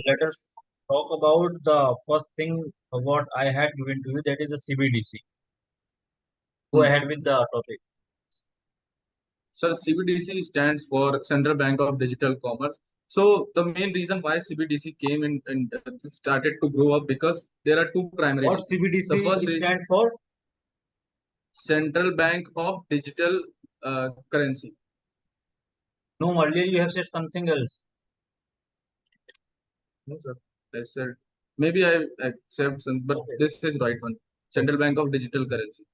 Let us talk about the first thing what I had given to you, that is a CBDC. Go Hmm. ahead with the topic. Sir, CBDC stands for Central Bank of Digital Commerce. So the main reason why CBDC came in and started to grow up because there are two primary What reasons. The CBDC first is stand for? Central Bank of Digital Currency. No, earlier you have said something else. No, sir. I said maybe I accept some, but Okay. this is right one. Okay. Central Bank of Digital Currency.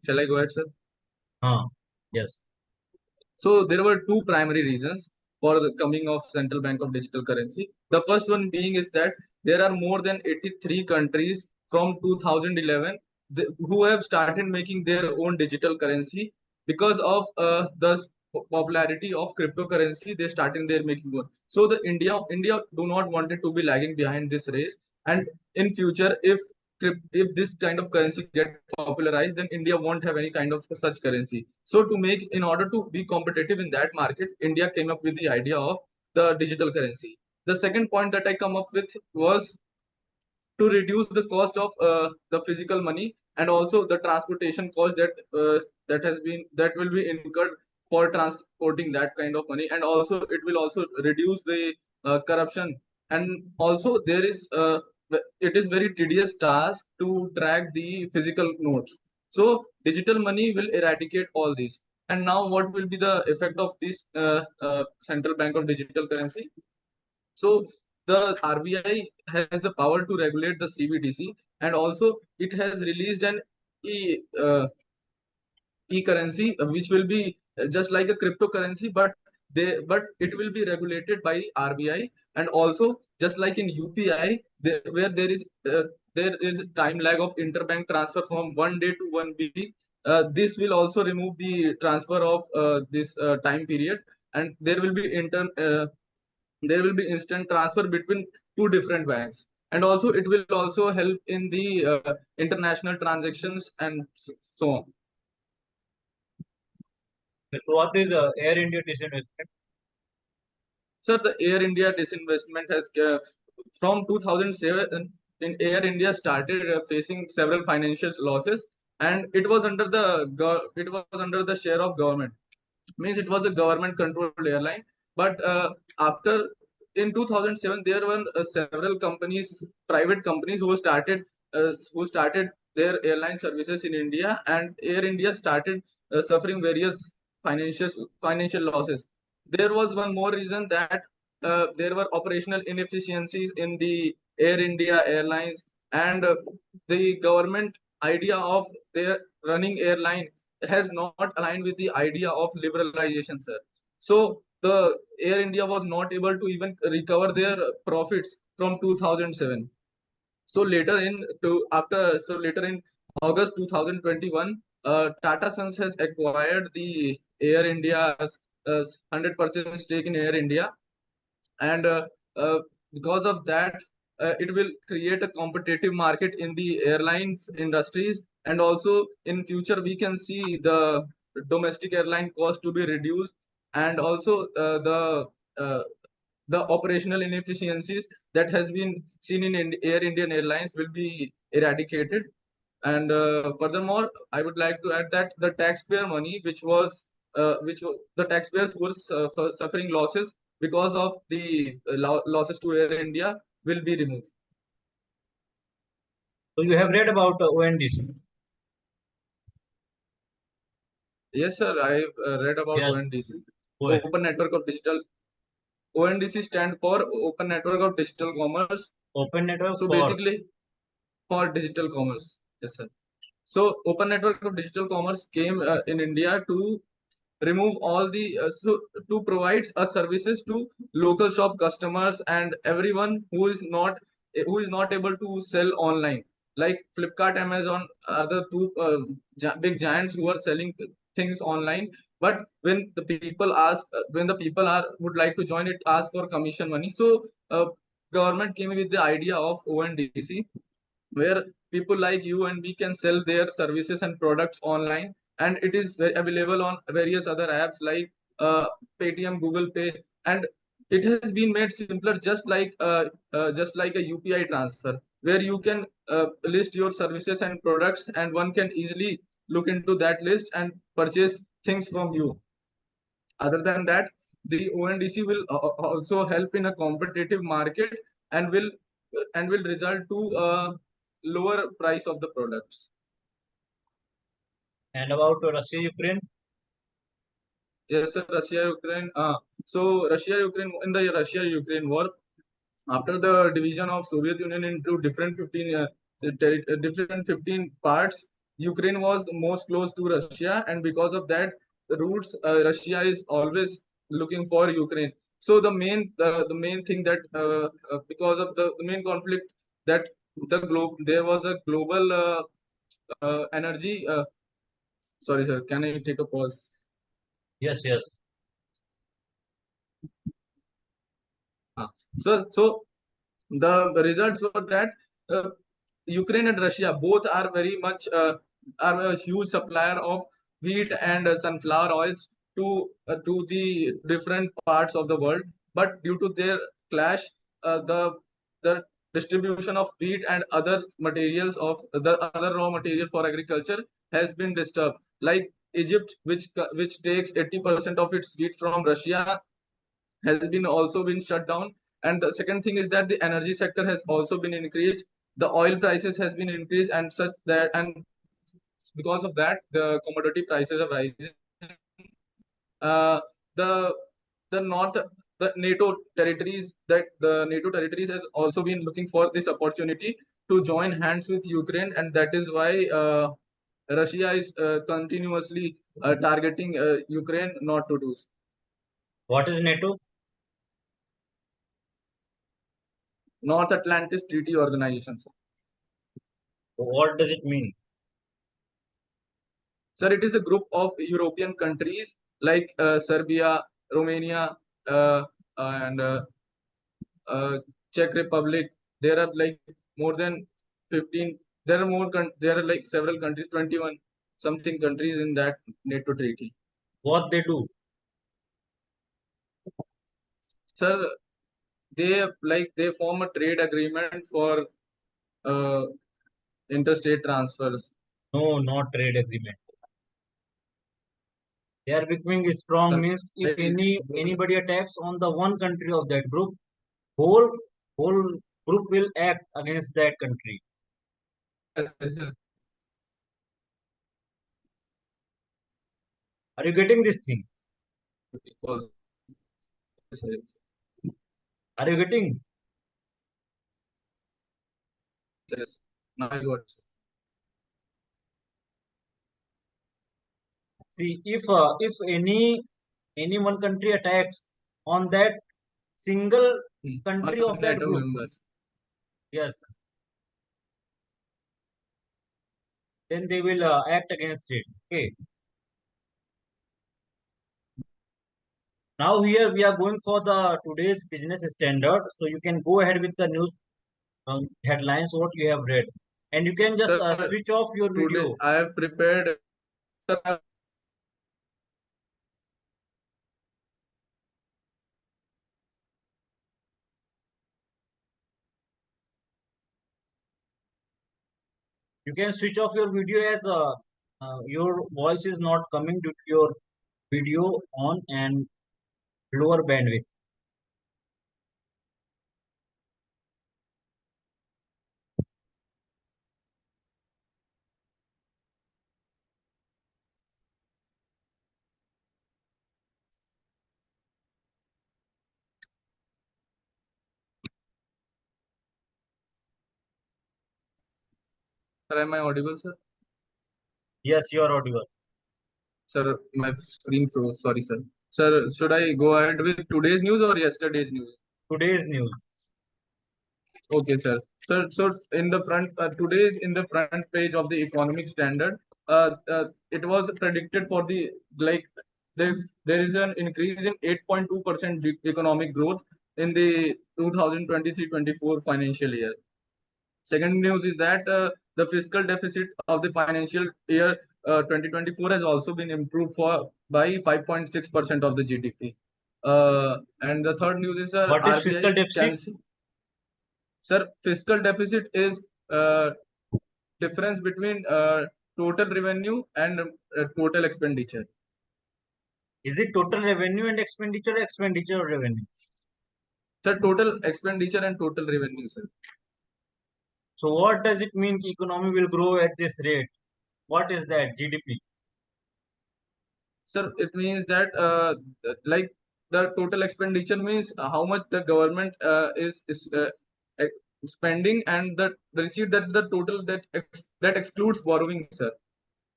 Shall I go ahead, sir? Yes. So there were two primary reasons for the coming of Central Bank of Digital Currency. The first one being is that there are more than 83 countries from 2011 who have started making their own digital currency because of the popularity of cryptocurrency. They started their making one. So the India do not want it to be lagging behind this race. And in future, if this kind of currency get popularized, then India won't have any kind of such currency. So in order to be competitive in that market, India came up with the idea of the digital currency. The second point that I come up with was to reduce the cost of the physical money and also the transportation cost that will be incurred for transporting that kind of money, and also it will also reduce the corruption. And also it is very tedious task to track the physical notes. So digital money will eradicate all these. And now what will be the effect of this central bank of digital currency? So the RBI has the power to regulate the CBDC, and also it has released an e-currency, which will be just like a cryptocurrency, but it will be regulated by RBI. And also just like in UPI, where there is time lag of interbank transfer from 1 day to 1 week. This will also remove the transfer of this time period, and there will be instant transfer between two different banks. And also it will also help in the international transactions and so on. So what is Air India disinvestment? So the Air India disinvestment has from 2007 in Air India started facing several financial losses, and it was under the share of government. Means it was a government controlled airline. But after in 2007 there were several companies, private companies, who started their airline services in India, and Air India started suffering various financial financial losses. There was one more reason, that there were operational inefficiencies in the Air India airlines, and the government idea of their running airline has not aligned with the idea of liberalization, sir. So the Air India was not able to even recover their profits from 2007. So later in August 2021, Tata Sons has acquired the Air India's 100% stake in Air India, and uh, because of that, it will create a competitive market in the airlines industries. And also in future we can see the domestic airline cost to be reduced, and also uh, the operational inefficiencies that has been seen in Air Indian Airlines will be eradicated. And furthermore, I would like to add that the taxpayer money, the taxpayers who were suffering losses because of the losses to Air India, will be removed. So you have read about ONDC. Yes, sir. I've read about Yes. ONDC, Go ahead. Open Network of Digital. ONDC stand for Open Network of Digital Commerce. Open network So for. basically, for digital commerce. Yes, sir. So Open Network of Digital Commerce came in India to remove all the to provide services to local shop customers and everyone who is not able to sell online. Like Flipkart, Amazon are the two big giants who are selling things online. But when the people are would like to join it, ask for commission money. So government came with the idea of ONDC, where people like you and me can sell their services and products online, and it is available on various other apps like uh, Paytm, Google Pay. And it has been made simpler, just like a UPI transfer, where you can list your services and products, and one can easily look into that list and purchase things from you. Other than that, the ONDC will also help in a competitive market, and will result to a lower price of the products. And about Russia, Ukraine, Yes, sir, Russia, Ukraine. So Russia, Ukraine, in the Russia, Ukraine war, after the division of Soviet Union into different 15 parts, Ukraine was the most close to Russia, and because of that, the roots Russia is always looking for Ukraine. So the main thing that because of the main conflict, that there was a global energy. Sorry, sir. Can I take a pause? yes, yes. Uh, so the results were that uh, Ukraine and Russia both are very much are a huge supplier of wheat and sunflower oils to the different parts of the world. But due to their clash, the distribution of wheat and other materials of the other raw material for agriculture has been disturbed. Like Egypt, which takes 80% of its wheat from Russia, has been also been shut down. And the second thing is that the energy sector has also been increased. The oil prices has been increased, and such that, and because of that, the commodity prices have risen. uh, the the north the NATO territories has also been looking for this opportunity to join hands with Ukraine, and that is why Russia is continuously targeting Ukraine not to do so. What is NATO? North Atlantic Treaty Organization. What does it mean? Sir, it is a group of European countries like Serbia, Romania, uh, and Czech Republic. There are like more than 15. There are like several countries, 21 something countries in that NATO treaty. What they do? Sir, they form a trade agreement for uh, interstate transfers. No, not trade agreement. They are becoming strong Sir, means if I, anybody attacks on the one country of that group, whole whole group will act against that country. yes, yes, yes, Are you getting this thing? yes, yes, Are you getting? yes. Now I got it. See, if any one country attacks on that single One country of of the that NATO group, members. yes, then they will act against it. Okay. Now here we are going for the today's business standard. So you can go ahead with the news headlines what you have read, and you can just Sir, switch off your today video. I have prepared. Sir, You can switch off your video as your voice is not coming due to your video on and lower bandwidth. am I audible, sir? Yes, you are audible. Sir, my screen froze. Sorry, sir. Sir, should I go ahead with today's news or yesterday's news? Today's news. Okay, sir. So in the front today in the front page of the Economic Standard, it was predicted for the like there is an increase in 8.2% economic growth in the 2023-24 financial year. Second news is that the fiscal deficit of the financial year 2024 has also been improved for by 5.6% of the GDP. And the third news is, What is RBI fiscal deficit? cancel. Sir, fiscal deficit is difference between total revenue and total expenditure. Is it total revenue and expenditure or expenditure or revenue? Sir, total expenditure and total revenue, sir. So what does it mean economy will grow at this rate? What is that GDP? Sir, it means that like the total expenditure means how much the government ex- spending, and the receipt, that the total that excludes borrowing, sir.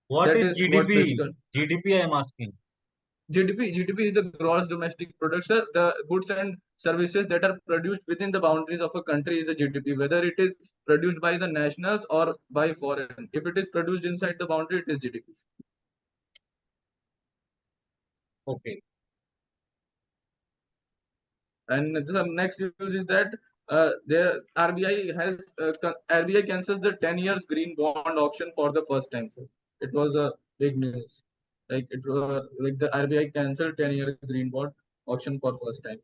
What That is is what GDP? fiscal. GDP I am asking. GDP is the gross domestic product, sir. The goods and services that are produced within the boundaries of a country is a GDP, whether it is produced by the nationals or by foreign. If it is produced inside the boundary, it is GDP. Okay. And the next news is that the RBI cancels the 10 years green bond auction for the first time, sir. It was a big news. Like it was like the RBI canceled 10-year green bond auction for first time.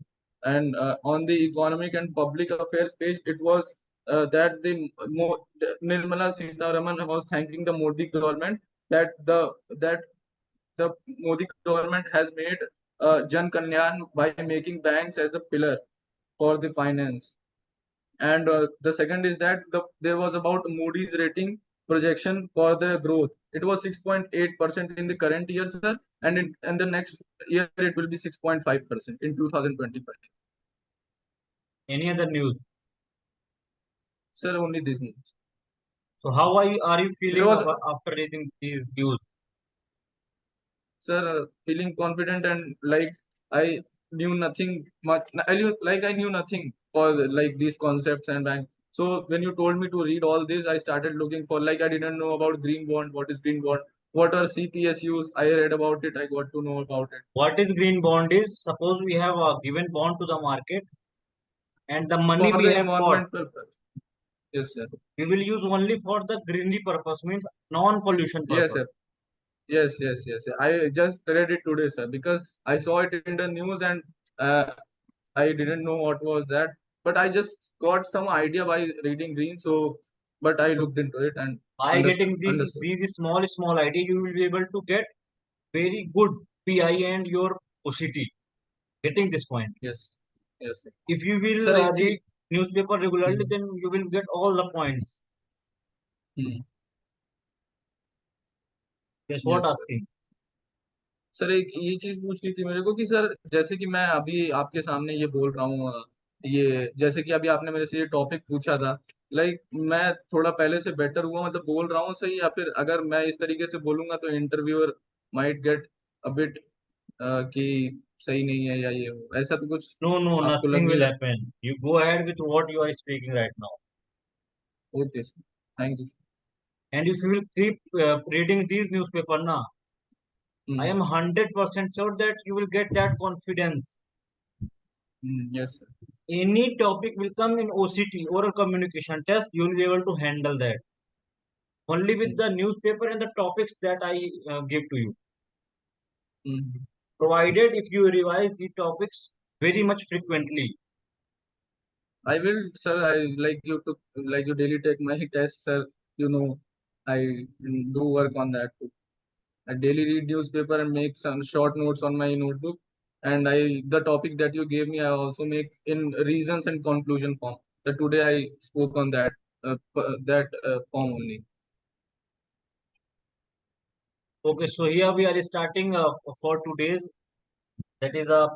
And on the economic and public affairs page, it was that the Nirmala Sitharaman was thanking the Modi government that the Modi government has made Jan Kanyan by making banks as a pillar for the finance. And the second is that there was about Moody's rating projection for the growth. It was 6.8% in the current year, sir, and in the next year it will be 6.5% in 2025. Any other news? Sir, only this news. So how are you There feeling was, after reading these news? sir, feeling confident, and like I knew nothing much. I knew nothing for like these concepts and bank. So when you told me to read all this, I started looking for, like, I didn't know about green bond. What is green bond? What are CPSUs? I read about it. I got to know about it. What is green bond is, suppose we have a given bond to the market and the money For we the have got, environment purpose. Yes, sir. we will use only for the greenery purpose, means non-pollution Yes, purpose. sir. Yes. I just read it today, sir, because I saw it in the news, and uh, I didn't know what was that, but I just got some idea by reading green. So, but I So looked into it and by understood. getting Understood. these small idea, you will be able to get very good PI and your OCT. Getting this point. Yes. Yes, sir. If you will Sir, read newspaper regularly, hmm, then you will get all the points. hmm, That's what yes, sir. asking. Sir, एक ये चीज पूछनी थी मेरे को कि sir, जैसे कि मैं अभी आपके सामने ये बोल रहा हूँ, ये जैसे कि अभी आपने मेरे से ये टॉपिक पूछा था, लाइक मैं थोड़ा पहले से बेटर हुआ, मतलब बोल रहा हूँ सही, या फिर अगर मैं इस तरीके से बोलूंगा तो interviewer might get a bit कि सही नहीं है या ये हो, ऐसा तो कुछ No, no, आपको लग nothing नहीं will रहा? happen. You go ahead with what you are speaking right now. Okay sir, thank you. And if you will keep reading these newspaper now, I am hmm, 100% sure that you will get that confidence. Yes sir. Any topic will come in OCT, oral communication test, you will be able to handle that. Only with the newspaper and the topics that I give to you. Provided if you revise the topics very much frequently. I will, sir. Like you daily take my test, sir. You know, I do work on that too. I daily read newspaper and make some short notes on my notebook. And the topic that you gave me, I also make in reasons and conclusion form. That today I spoke on that form only. Okay, so here we are starting for today's, that is a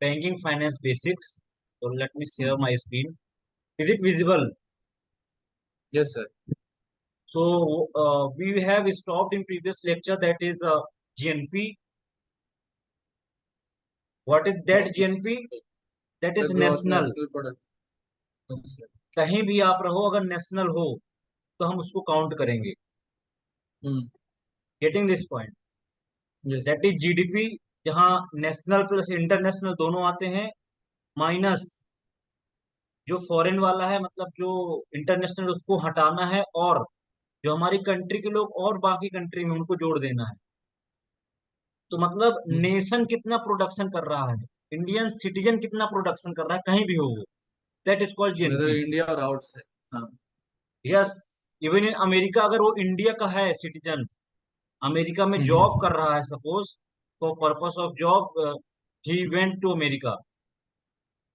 banking finance basics. So let me share Mhm. my screen. Is it Yes, visible? sir. Yes, sir. So we have stopped in previous lecture, that is GNP. What is that Yes, GNP? That the is gross national. national product. Yes, sir. कहीं भी आप रहो, अगर national हो तो हम उसको count करेंगे. Mm. Getting this point. Yes, sir. That is GDP, जहाँ नेशनल प्लस इंटरनेशनल दोनों आते हैं, माइनस जो फॉरेन वाला है, मतलब जो इंटरनेशनल, उसको हटाना है, और जो हमारी कंट्री के लोग और बाकी कंट्री में उनको जोड़ देना है. तो मतलब Mm. नेशन कितना प्रोडक्शन कर रहा है, इंडियन सिटीजन कितना प्रोडक्शन कर रहा है कहीं भी हो वो, that is called whether GNP. India or outside. Yes, even in America अगर वो इंडिया का है सिटीजन, अमेरिका में जॉब Mm-hmm. कर रहा है suppose, for purpose of job he went to America,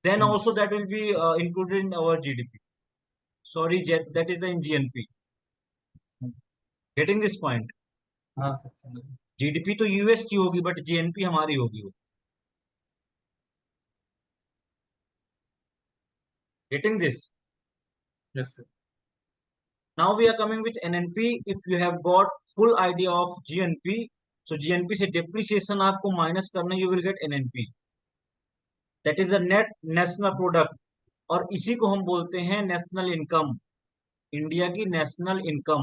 then also that will be included in our GDP. Sorry, that is in GNP. Getting this point? हाँ sir समझ। GDP तो US की होगी but GNP हमारी होगी वो। Getting this? Yes sir. Now we are coming with NNP. If you have got full idea of GNP, so GNP से depreciation आपको minus करना, you will get NNP. That is a net national product. और इसी को हम बोलते हैं national income, India की नेशनल इनकम।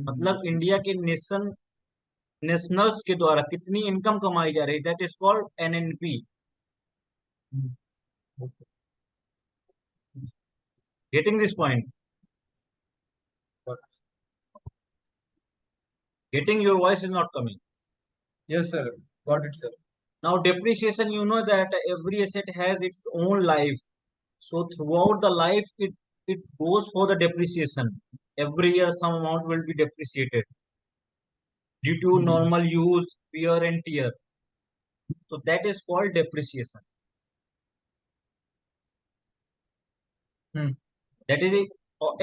मतलब इंडिया के नेशनल्स के द्वारा कितनी इनकम कमाई जा रही है, that is called NNP. Okay. Getting this point? Got it. Getting? Your voice is not coming. Yes sir. Got it sir. Now depreciation, you know that every asset has its own life, so throughout the life it goes for the depreciation. Every year some amount will be depreciated due to Mm-hmm. normal use, wear and tear, so that is called depreciation. Hmm. That is a,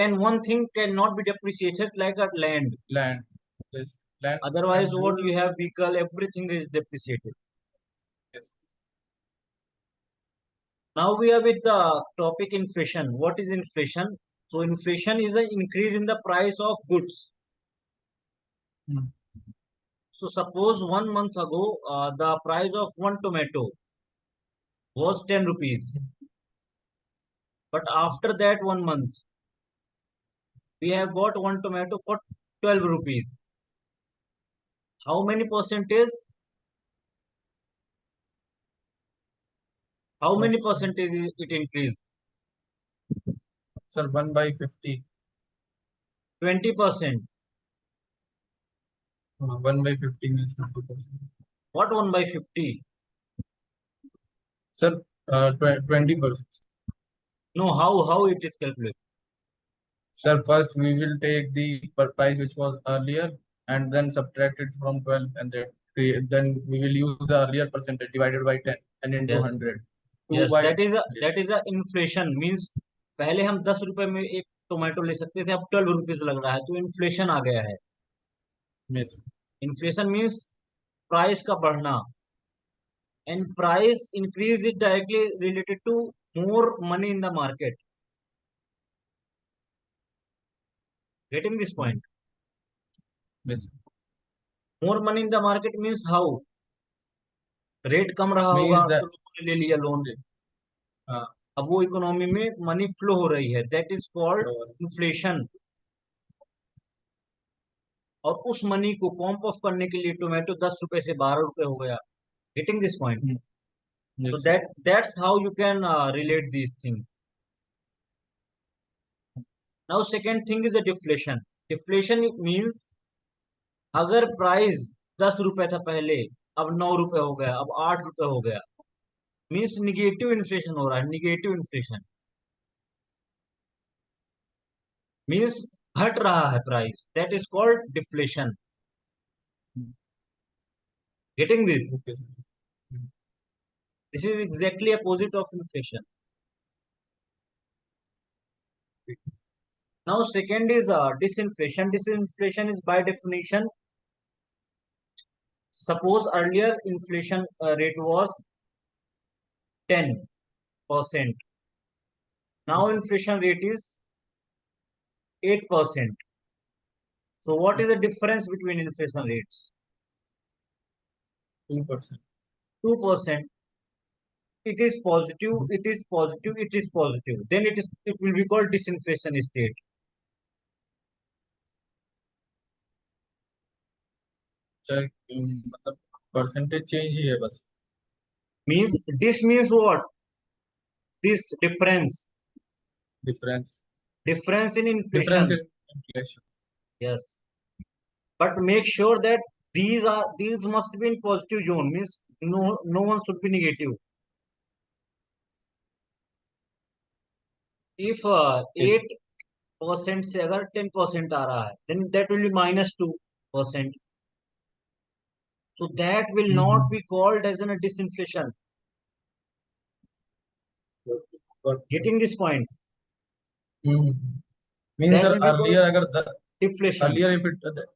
and one thing cannot be depreciated like a land. Land. Yes. Land Otherwise, and what gold. you have vehicle, everything is depreciated. Yes. Now we are with the topic inflation. What is inflation? So inflation is an increase in the price of goods. Hmm. So suppose 1 month ago, the price of one tomato was 10 rupees. But after that 1 month, we have got one tomato for 12 rupees. How many percentage? How many Percent. percentage it increased? Sir 1/50. 20%. 1/50 means 20%. What 1/50? Sir 20%. No, how it is calculated? Sir, first we will take the price which was earlier and then subtract it from 12 and then we will use the earlier percentage divided by 10 and into Yes, 100. 2 yes, by that yes, is a inflation means पहले हम 10 रुपए में एक tomato ले सकते थे, अब 12 rupees लग रहा है, तो इन्फ्लेशन आ गया है। yes, इन्फ्लेशन मीन्स प्राइस का बढ़ना, and price increase is directly related to more money in the market. Getting this point? yes. More money in the market means how? Rate कम रहा होगा Means that तो लोगों ने ले लिया लोन, uh, अब वो इकोनॉमी में मनी फ्लो हो रही है, that is called lower. Inflation. और उस मनी को कॉम्प ऑफ करने के लिए टोमेटो 10 रुपए से 12 रुपए हो गया। Getting this point? Hmm. So Yes, sir. that's how you can relate these things. Now second thing is a deflation. Deflation means अगर प्राइस 10 रुपए था पहले, अब 9 रुपए हो गया, अब 8 रुपए हो गया, मीन्स निगेटिव इन्फ्लेशन हो रहा है। निगेटिव इन्फ्लेशन मीन्स घट रहा है price, that is called deflation. Hmm. Getting this? Okay, sir. Hmm. This is exactly opposite of inflation. Now second is disinflation. Disinflation is by definition, suppose earlier inflation rate was 10%. Now inflation rate is 8%. So what Hmm. is the difference between inflation rates? 2%. 2%. It is positive, it is positive, it is positive. Then it will be called disinflation state. चाहे मतलब percentage change ही है बस। Means this means what? This difference. Difference Difference in difference inflation. In inflation. Yes. But make sure that these must be in positive zone, means no one should be negative. If Yes. 8% से अगर 10% आ रहा है, then that will be -2%. So that will not Mm-hmm. be called as a disinflation. Got it. Getting this point? Mm-hmm. Means That sir, will be called deflation. earlier if it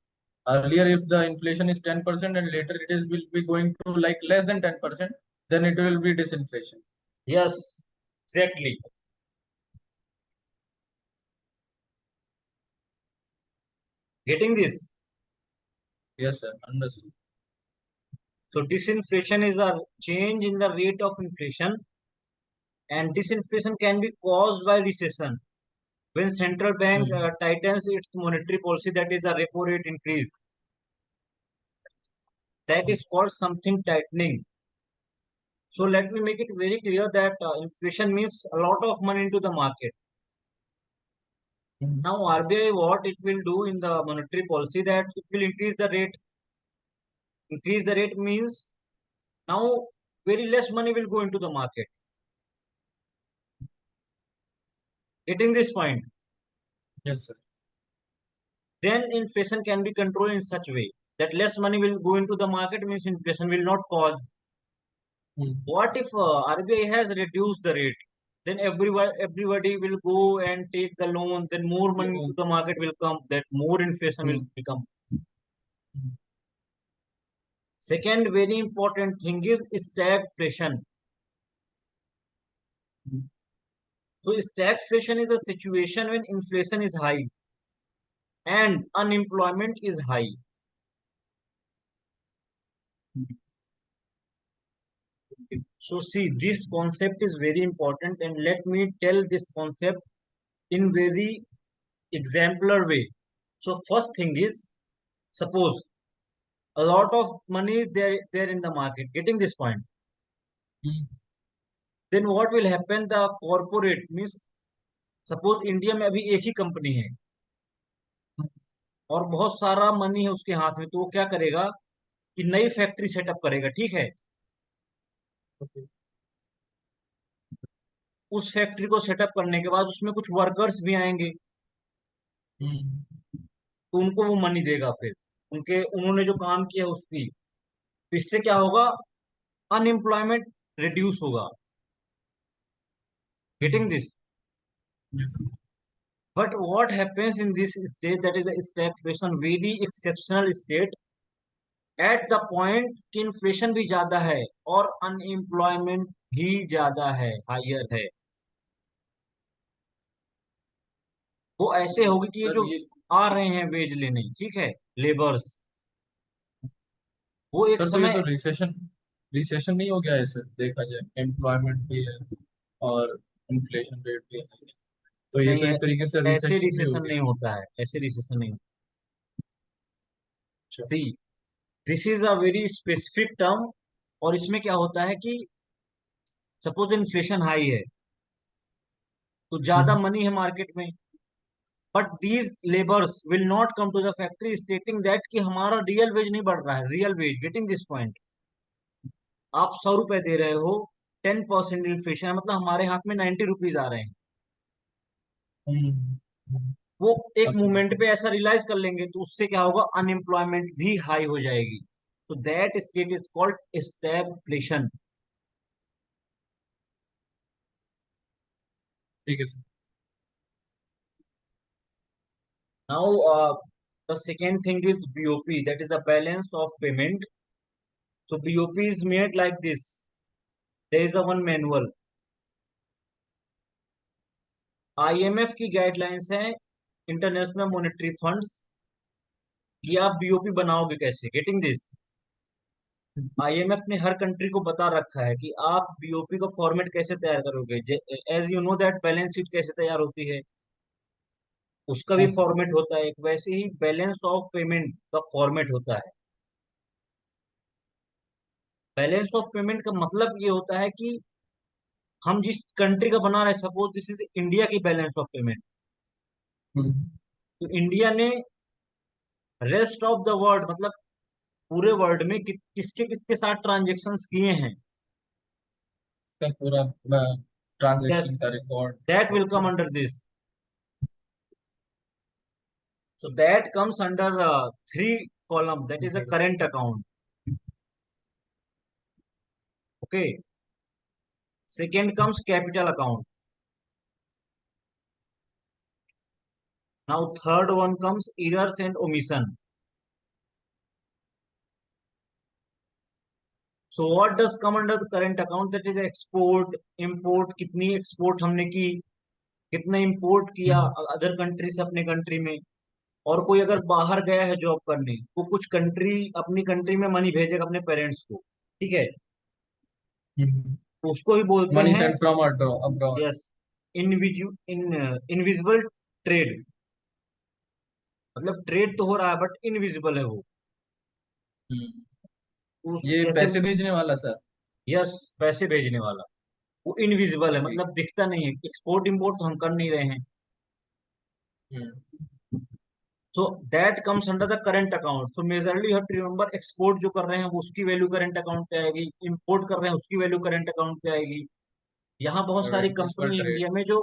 earlier if the inflation is 10% and later it is will be going to like less than 10%, then it will be disinflation. Yes, exactly. Getting this? Yes sir, understood. So disinflation is a change in the rate of inflation, and disinflation can be caused by recession. When central bank Mm-hmm. tightens its monetary policy, that is a repo rate increase. That is called something tightening. So let me make it very clear that inflation means a lot of money into the market. Mm-hmm. Now RBI, what it will do in the monetary policy, that it will increase the rate. Increase the rate means now very less money will go into the market. Getting this point? Yes sir. Then inflation can be controlled in such way that less money will go into the market means inflation will not cause. Mm-hmm. What if RBI has reduced the rate? Then everybody will go and take the loan. Then more money to the market will come. That more inflation will Mm-hmm. become. Second very important thing is stagflation. So stagflation is a situation when inflation is high and unemployment is high. So see, this concept is very important, and let me tell this concept in very exemplar way. So first thing is, suppose a lot of money is there in the market. Getting this point? Mm-hmm. Then what will happen? The corporate means suppose India में अभी एक ही company है और बहुत सारा money है उसके हाथ में, तो वो क्या करेगा कि नई फैक्ट्री सेटअप करेगा, ठीक है। Okay. उस फैक्ट्री को सेटअप करने के बाद उसमें कुछ वर्कर्स भी आएंगे, Mm-hmm. तो उनको वो मनी देगा फिर, उनके उन्होंने जो काम किया उसकी। तो इससे क्या होगा? अनएम्प्लॉयमेंट रिड्यूस होगा। Getting Mm-hmm. This? Yes. But what happens in this state, that is stagflation, very exceptional state, at the point कि इन्फ्लेशन भी ज्यादा है और अनएम्प्लॉयमेंट भी ज्यादा है, हायर है। वो ऐसे होगी कि ये सर जो ये आ रहे हैं वेज लेने, ठीक है, लेबर्स, वो एक सर तो ये समय। तो रिसेशन रिसेशन नहीं हो गया है सर, देखा जाए एम्प्लॉयमेंट भी है और इन्फ्लेशन रेट भी है, तो ये नहीं तो है, एक तरीके से ऐसे रिसेशन ही हो रिसेशन गया। नहीं होता है, ऐसे रिसेशन नहीं। अच्छा। See, this is a very specific term, और इसमें क्या होता है कि सपोज इन्फ्लेशन हाई है तो ज्यादा हम्म। मनी है मार्केट में, but these labours will not come to the factory stating that कि हमारा रियल वेज नहीं बढ़ रहा है, real wage. Getting this point? आप 100 रुपए दे रहे हो, 10% इन्फ्लेशन है, मतलब हमारे हाथ में 90 रुपीज आ रहे हैं। हम्म। हम्म। वो एक अब समझ मोमेंट गया। पे ऐसा रियलाइज कर लेंगे, तो उससे क्या होगा? अनएम्प्लॉयमेंट भी हाई हो जाएगी। तो that state is called stagflation. ठीक है sir. Now the second thing is BOP, that is a balance of payment. So BOP is made like this. There is a one manual. IMF की guidelines है, international monetary funds, कि आप BOP बनाओगे कैसे। Getting this? IMF ने हर country को बता रखा है कि आप बीओपी का फॉर्मेट कैसे तैयार करोगे। As you know that balance sheet कैसे तैयार होती है, उसका भी हाँ सर। फॉर्मेट होता है एक, वैसे ही बैलेंस ऑफ पेमेंट का फॉर्मेट होता है। बैलेंस ऑफ पेमेंट का मतलब ये होता है कि हम जिस कंट्री का बना रहे हैं, सपोज दिस इज इंडिया की बैलेंस ऑफ पेमेंट, हम्म। तो इंडिया ने रेस्ट ऑफ द वर्ल्ड, मतलब पूरे वर्ल्ड में किसके किसके साथ ट्रांजेक्शन्स किए हैं। का पूरा यस, ट्रांजेक्शन का record. That will okay. Come under this. So that comes under three column. That is a current account. Okay. Second comes capital account. Now third one comes errors and omission. So what does come under the current account? That is export, import. कितनी export हमने की, कितना import किया other country से अपने country में। और कोई अगर बाहर गया है जॉब करने, वो कुछ कंट्री अपनी कंट्री में मनी भेजेगा अपने पेरेंट्स को, ठीक है, तो उसको भी बोलते मनी हैं। Saint from abroad. Yes, invisible trade, मतलब ट्रेड तो हो रहा है बट इनविजिबल है वो। ये जैसे, पैसे भेजने वाला सर। यस, पैसे भेजने वाला, वो इनविजिबल है, ठीक। मतलब दिखता नहीं है। एक्सपोर्ट इंपोर्ट तो हम कर नहीं रहे हैं। Hmm. So that comes under the current account. So majorly you have to remember, export जो कर रहे हैं वो उसकी वैल्यू करंट अकाउंट पे आएगी, इंपोर्ट कर रहे हैं उसकी वैल्यू करंट अकाउंट पे आएगी। यहाँ बहुत और सारी इनविजिबल कंपनी ट्रेड। इंडिया में जो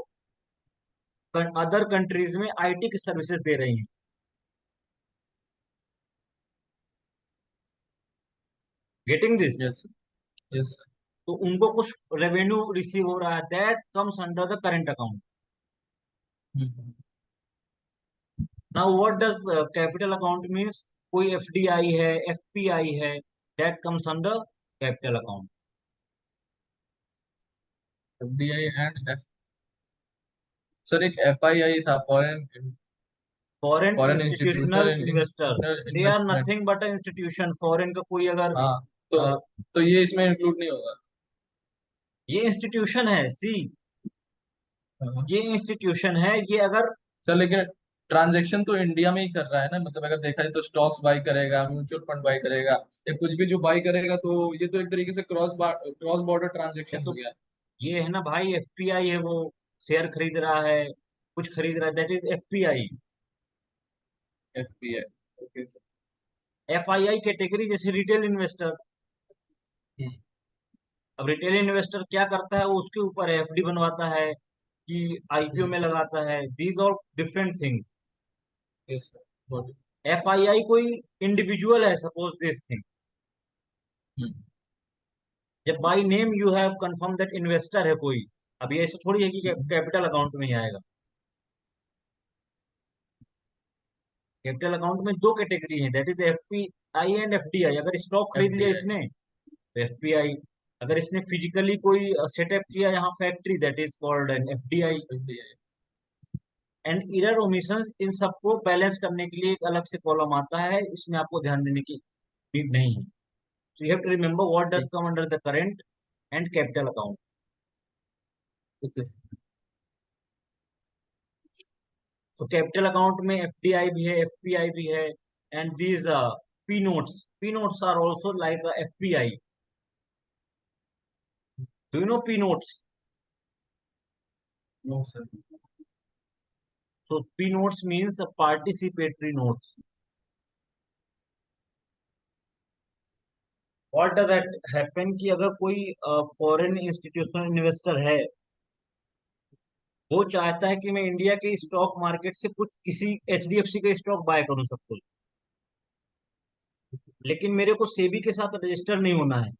अदर कंट्रीज में आईटी की सर्विसेज दे रही हैं, गेटिंग दिस, यस। यस। तो उनको कुछ रेवेन्यू रिसीव हो रहा है, that comes under the current account. Now what does capital account means? कोई एफडीआई है, एफपीआई है, that comes under capital account. FDI and F. Sir एक एफआईआई था, foreign foreign foreign institutional institutional investor, they are investment. Nothing but institution. Foreign का कोई अगर हाँ। तो अ, तो ये इसमें इंक्लूड नहीं होगा। ये इंस्टीट्यूशन है, सी, हाँ। ये इंस्टीट्यूशन है, ये अगर, सर लेकिन ट्रांजैक्शन तो इंडिया में ही कर रहा है ना, मतलब अगर देखा जाए तो स्टॉक्स बाई करेगा, म्यूचुअल फंड बाई करेगा, या कुछ भी जो बाई करेगा, तो ये तो एक तरीके से क्रॉस बॉर्डर ट्रांजैक्शन हो गया। ये है ना भाई, एफपीआई है वो, शेयर खरीद रहा है, कुछ खरीद रहा है, that is FPI. FPI. Okay sir. FII category जैसे रिटेल इन्वेस्टर। हम्म। अब रिटेल इन्वेस्टर क्या करता है, वो उसके ऊपर है, एफडी बनवाता है कि आईपीओ में लगाता है, these all different thing. Yes sir, got FII कोई इंडिविजुअल है, सपोज दिस थिंग, इट। जब by name you have confirm that investor है कोई। अभी ऐसा थोड़ी है कि कैपिटल अकाउंट में ही आएगा। कैपिटल अकाउंट में दो कैटेगरी है, that is FPI and FDI. अगर स्टॉक खरीद लिया एफडीआई। इसने तो एफपीआई, अगर इसने फिजिकली कोई सेटअप किया यहाँ factory, that is called an FDI. FDI. And error omissions, इन सबको बैलेंस करने के लिए एक अलग से कॉलम आता है, इसमें आपको ध्यान देने की नीड नहीं है। So you have to remember what does come under the current and capital account. Okay. So capital account में एफडीआई भी है, एफपीआई भी है, and these P notes are also like FPI. Do you know P notes? No sir. So P notes means participatory notes. What does happen कि अगर कोई foreign institutional investor है, वो चाहता है कि मैं इंडिया के स्टॉक मार्केट से कुछ किसी एचडीएफसी का स्टॉक बाय करूं सबको, लेकिन मेरे को सेबी के साथ रजिस्टर नहीं होना है,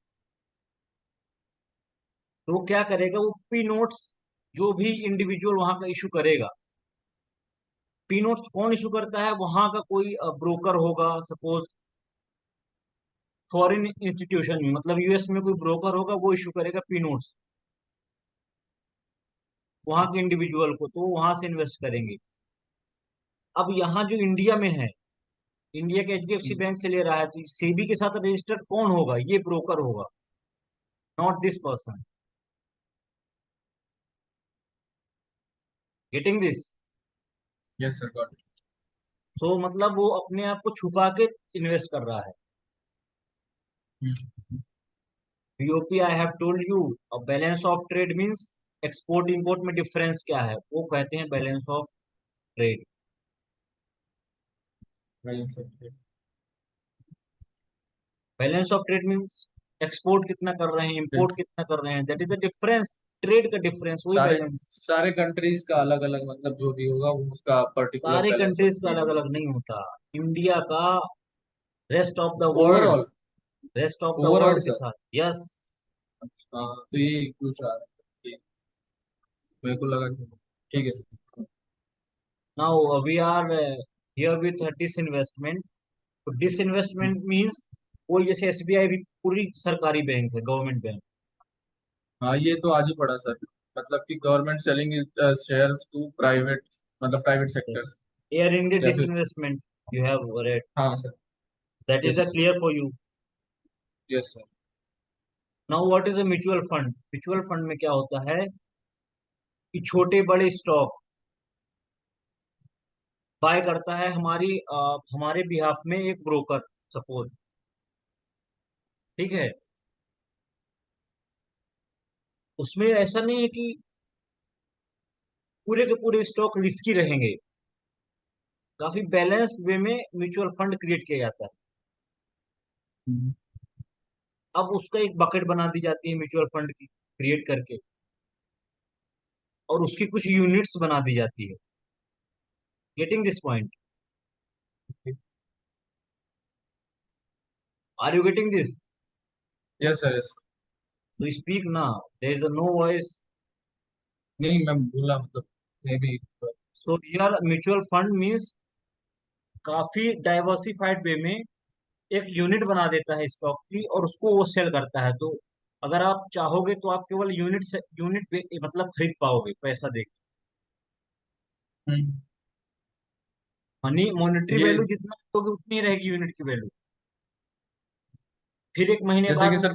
तो वो क्या करेगा, वो पी नोट्स जो भी इंडिविजुअल वहां का इशू करेगा, पी नोट्स कौन इशू करता है, वहां का कोई ब्रोकर होगा, सपोज फॉरेन इंस्टीट्यूशन में, मतलब यूएस में कोई ब्रोकर होगा, वो इशू करेगा पी नोट्स वहां के इंडिविजुअल को, तो वो वहां से इन्वेस्ट करेंगे। अब यहाँ जो इंडिया में है, इंडिया के एचडीएफसी बैंक से ले रहा है, तो सेबी के साथ रजिस्टर्ड कौन होगा, ये ब्रोकर होगा, not this person. Getting this? Yes sir, got so मतलब वो अपने आप को छुपा के इन्वेस्ट कर रहा है। It. BOP I have told you, balance of trade means export import में डिफरेंस क्या है, वो कहते हैं बैलेंस ऑफ ट्रेड। वही sir. Balance of trade means export कितना कर रहे हैं, इंपोर्ट बिल्कुल। कितना कर रहे हैं, that is the difference. Trade का डिफरेंस, वही सारे बैलेंस। सारे कंट्रीज का अलग अलग, मतलब जो भी होगा वो उसका पर्टिकुलर सारे बैलेंस ऑफ कंट्रीज का ट्रेड अलग होगा। अलग नहीं होता। इंडिया का rest of the world, overall. Rest of the overall world के सर। साथ, यस। हाँ तो ये पूछ रहा है, मेरे को लगा कि ठीक है sir. Now we are here with disinvestment. तो डिसइन्वेस्टमेंट मीन्स कोई, जैसे एसबीआई भी पूरी सरकारी बैंक है, गवर्नमेंट बैंक। हाँ ये तो आज ही पढ़ा सर, मतलब कि government selling shares to private, मतलब प्राइवेट सेक्टर्स, एयर इंडिया या फिर। डिसइन्वेस्टमेंट, यू हैव रेड, हाँ sir. That is yes a sir. Clear for you. Yes sir. Now what is a mutual fund? Mutual fund में क्या होता है कि छोटे बड़े स्टॉक बाय करता है हमारे बिहाफ में एक ब्रोकर, सपोज, ठीक है। उसमें ऐसा नहीं है कि पूरे के पूरे स्टॉक रिस्की रहेंगे। काफी बैलेंस्ड वे में म्यूचुअल फंड क्रिएट किया जाता है। हम्म। अब उसका एक बकेट बना दी जाती है म्यूचुअल फंड की, क्रिएट करके, और उसकी कुछ यूनिट्स बना दी जाती है। Getting this point? Are you getting this? Yes sir. Yes. So speak ना, there is a no voice. नहीं मैं भूला, मतलब maybe. So here mutual fund means काफी डाइवर्सिफाइड वे में एक यूनिट बना देता है स्टॉक की, और उसको वो सेल करता है। तो अगर आप चाहोगे तो आप केवल यूनिट से यूनिट मतलब खरीद पाओगे पैसा दे के। हम्म। मनी मॉनेटरी ये वैल्यू जितना दोगे उतनी ही रहेगी यूनिट की वैल्यू। फिर एक महीने जैसे कि बाद सर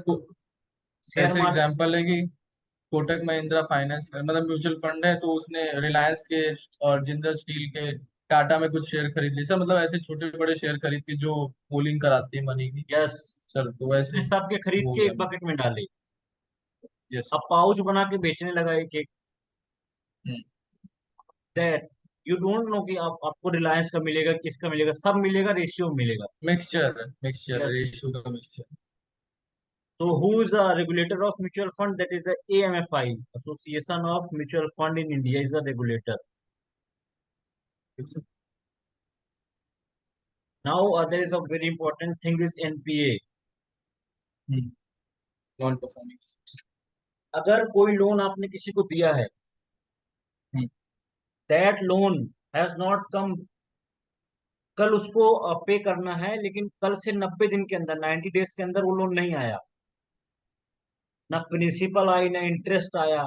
शेयर ऐसे मार्केट। एग्जांपल है कि कोटक महिंद्रा फाइनेंस मतलब म्यूचुअल फंड है, तो उसने रिलायंस के और जिंदल स्टील के, टाटा में कुछ शेयर खरीद लिए सर, मतलब ऐसे छोटे बड़े शेयर खरीद के जो पूलिंग कराती है मनी की। यस, सर तो वैसे सबके खरीद वो हो के गया। एक बकेट में डाले। यस अब सर। पाउच बना के बेचने लगा एक एक। हम्म। दैट यू डोंट नो कि आपको रिलायंस का मिलेगा, किसका मिलेगा, सब मिलेगा, रेशियो मिलेगा। Mixture mixture yes. रेशो का mixture. So who is the regulator of mutual fund? That is the AMFI, Association of Mutual Fund in India is the regulator. Now there is a very important thing is NPA. Non performing. अगर कोई loan आपने किसी को दिया है, that loan has not come, कल उसको पे करना है, लेकिन कल से 90 दिन के अंदर, 90 डेज के अंदर वो लोन नहीं आया, ना प्रिंसिपल आई ना इंटरेस्ट आया,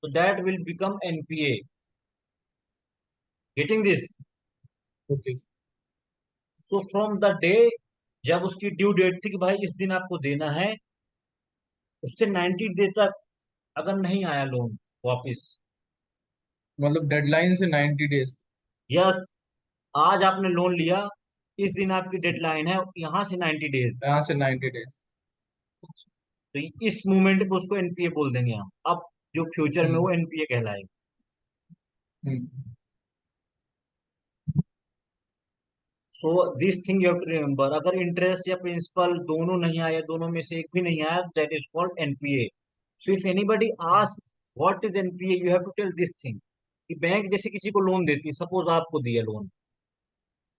तो that will become NPA. Getting this? Okay. So from the day जब उसकी ड्यू डेट थी कि भाई इस दिन आपको देना है, उससे 90 डेज तक अगर नहीं आया लोन वापस, मतलब डेडलाइन से 90 डेज। यस, आज आपने लोन लिया, इस दिन आपकी डेडलाइन है, यहां से 90 डेज, यहाँ से 90 डेज। तो इस मूवमेंट पे उसको एनपीए बोल देंगे हम। अब जो फ्यूचर में वो हम्म। एनपीए कहलाएगा। Hmm. So this thing you have to remember, अगर इंटरेस्ट या प्रिंसिपल दोनों नहीं आया, दोनों में से एक भी नहीं आया, that is called NPA. So if anybody ask what is NPA, you have to tell this thing, कि बैंक जैसे किसी को लोन देती है, सपोज आपको दिया लोन,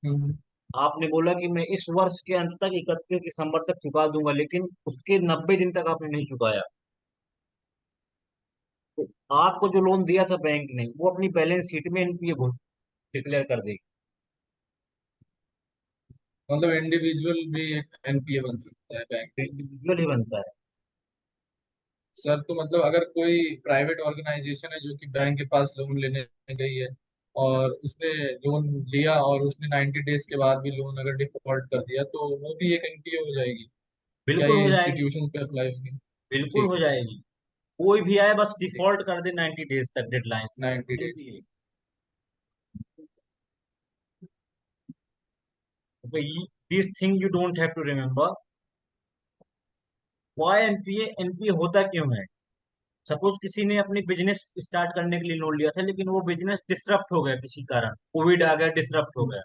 हम्म। आपने बोला कि मैं इस वर्ष के अंत तक 31 दिसंबर तक चुका दूंगा, लेकिन उसके 90 दिन तक आपने नहीं चुकाया, तो आपको जो लोन दिया था बैंक ने, वो अपनी बैलेंस शीट में एनपीए डिक्लेयर कर देगी। मतलब इंडिविजुअल भी एनपीए बन सकता है बैंक के। इंडिविजुअल ही बनता है। सर तो मतलब अगर कोई प्राइवेट ऑर्गेनाइजेशन है जो कि बैंक के पास लोन लेने गई है, और उसने लोन लिया और उसने 90 डेज के बाद भी लोन अगर डिफॉल्ट कर दिया, तो वो भी एक एनपीए हो जाएगी? क्या बिल्कुल ये हो जाएगी, इंस्टीट्यूशन पे अप्लाई होगी? बिल्कुल ठीक हो है सर। जाएगी। कोई भी आए बस ठीक। डिफॉल्ट कर दे 90 डेज तक डेडलाइन से, 90 days. NPA. This thing you don't have to remember. Why NPA? NPA होता क्यों है? सपोज किसी ने अपनी बिजनेस स्टार्ट करने के लिए लोन लिया था, लेकिन वो बिजनेस डिसरप्ट हो गया किसी कारण, कोविड आ गया, डिसरप्ट हो गया,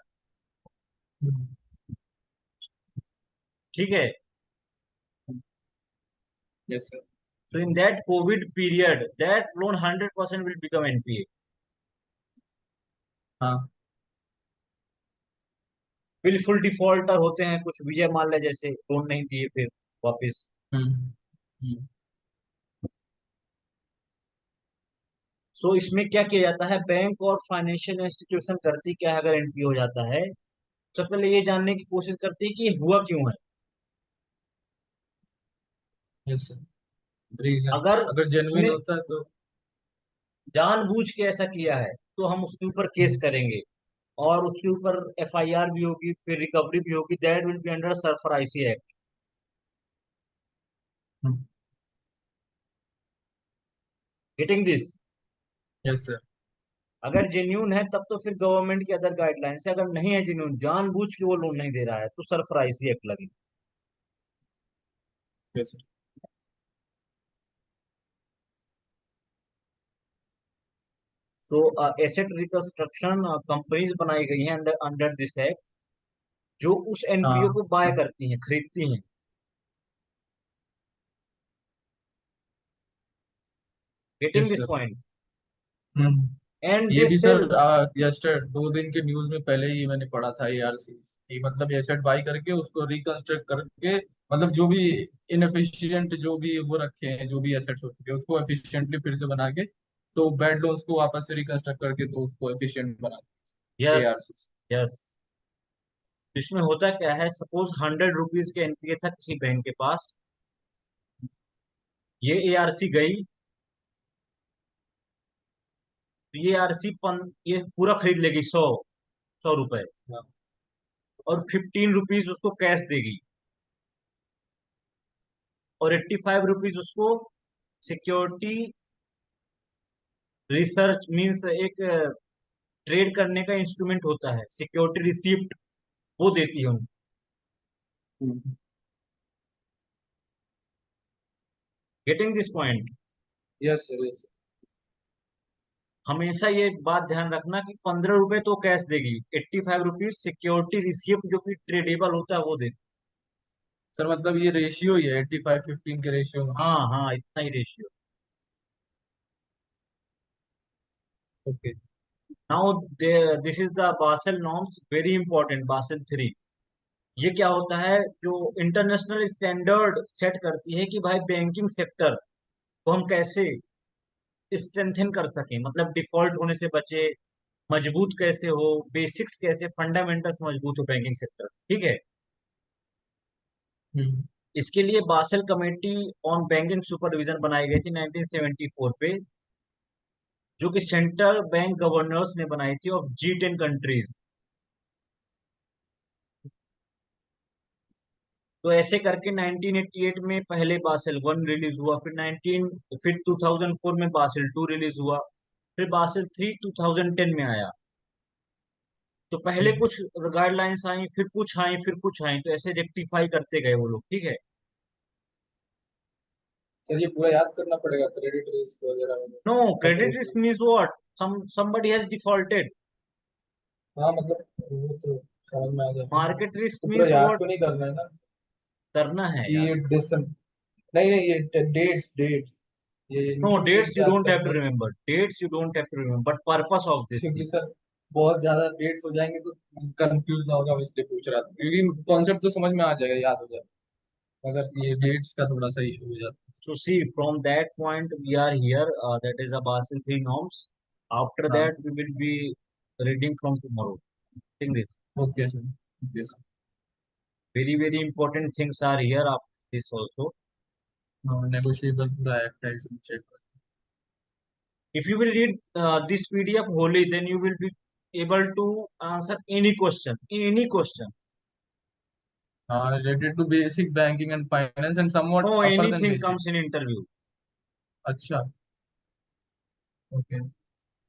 ठीक है। Yes, sir. So in that COVID period, that loan 100% will become NPA. हाँ. बिल्कुल डिफॉल्टर होते हैं कुछ, विजय माल्या जैसे, लोन नहीं दिए फिर वापस। हम्म. सो इसमें क्या किया जाता है, बैंक और फाइनेंशियल इंस्टीट्यूशन करती क्या है अगर एनपीए हो जाता है, सबसे पहले ये जानने की कोशिश करती है कि ये हुआ क्यों है। Yes sir. रीजन अगर अगर जेन्युइन उसने होता है तो. जानबूझ के ऐसा किया है तो हम उसके ऊपर केस करेंगे, और उसके ऊपर एफआईआर भी होगी, फिर रिकवरी भी होगी, that will be under SARFAESI act. Getting this? Yes sir. अगर जेन्यून है तब तो फिर गवर्नमेंट की अदर गाइडलाइन है, अगर नहीं है जेन्यून, जानबूझ के वो लोन नहीं दे रहा है, तो सरफराइसी एक्ट लगेगी। Yes sir. So asset reconstruction companies बनाई गई हैं अंडर अंडर दिस एक्ट, जो उस एनपीओ हाँ. को बाय करती हैं, खरीदती हैं। Getting yes this sir. Point? Hmm. And ये दे भी सर सेल। यस्टर 2 दिन के न्यूज में पहले ही मैंने पढ़ा था एआरसी कि मतलब एसेट बाई करके उसको रिकंस्ट्रक्ट करके मतलब जो भी इनएफिशिएंट जो भी वो रखे हैं जो भी एसेट्स हो चुके हैं उसको एफिशिएंटली फिर से बना के तो बैड लोन्स को वापस से रिकंस्ट्रक्ट करके तो उसको एफिशिएंट बना यस। एआरसी. यस। इसमें होता क्या है, सपोज 100 रुपीज के एनपीए था किसी बैंक के पास, ये एआरसी गई, तो ये आरसी ये पूरा खरीद लेगी 100 रुपए, और 15 रुपीज उसको कैश देगी, और 85 रुपीज उसको सिक्योरिटी रिसर्च मीन्स एक ट्रेड करने का इंस्ट्रूमेंट होता है, सिक्योरिटी रिसिप्ट, वो देती है उनको। Getting this point? Yes sir. Yes. हमेशा ये बात ध्यान रखना कि 15 रुपए तो कैश देगी, 85 रुपीज सिक्योरिटी रिसिप्ट जो कि ट्रेडेबल होता है वो देती सर मतलब ये रेशियो ही है 85-15 के रेशियो में. है। हाँ हाँ, इतना ही ratio. Okay. Now this is the Basel norms, very important, Basel 3। ये क्या होता है, जो इंटरनेशनल स्टैंडर्ड सेट करती है कि भाई बैंकिंग सेक्टर को हम कैसे स्ट्रेंथन कर सकें, मतलब डिफॉल्ट होने से बचे, मजबूत कैसे हो, बेसिक्स कैसे, फंडामेंटल्स मजबूत हो बैंकिंग सेक्टर, ठीक है। हम्म. इसके लिए Basel committee on banking supervision बनाई गई थी 1974 पे, जो कि सेंट्रल बैंक गवर्नर्स ने बनाई थी ऑफ G10 कंट्रीज। तो ऐसे करके 1988 में पहले बासेल 1 रिलीज हुआ, फिर 2004 में बासेल 2 रिलीज हुआ, फिर बासेल 3 2010 में आया। तो पहले हम्म. कुछ गाइडलाइंस आई, फिर कुछ आई, फिर कुछ आई, तो ऐसे रेक्टिफाई करते गए वो लोग, ठीक है। सर ये पूरा याद करना पड़ेगा क्रेडिट रिस्क वगैरह नो, वगैरह सब credit ratio. Risk means what, somebody has defaulted। हाँ मतलब वो तो समझ में आ जाएगा ना. मार्केट रिस्क तो पूरा मीन्स याद व्हाट, तो नहीं करना है ना करना है कि यार। ये नहीं नहीं ये डेट्स डेट्स ये नो, इनकी डेट्स डेट्स यू याद डोंट हैव टू करनी है remember, dates you don't have to remember, but purpose of this क्योंकि थिंग। सर बहुत ज्यादा डेट्स हो जाएंगे तो कंफ्यूज ना होगा मैं इसलिए पूछ रहा था क्योंकि कॉन्सेप्ट तो समझ में आ जाएगा याद हो जाएगा अगर ये डेट्स का थोड़ा सा इशू हो जाता So see, from that point we are here. That is a Basel 3 norms. After है. हाँ. that, we will be reading from tomorrow. Think this. Okay sir. Okay sir. Very very important things are here after this also. हाँ negotiable पूरा act है इसमें check. If you will read this PDF wholly, then you will be able to answer any question. Any question. Related to basic banking and finance and somewhat No, upper than anything comes in basics. interview. अच्छा. Okay.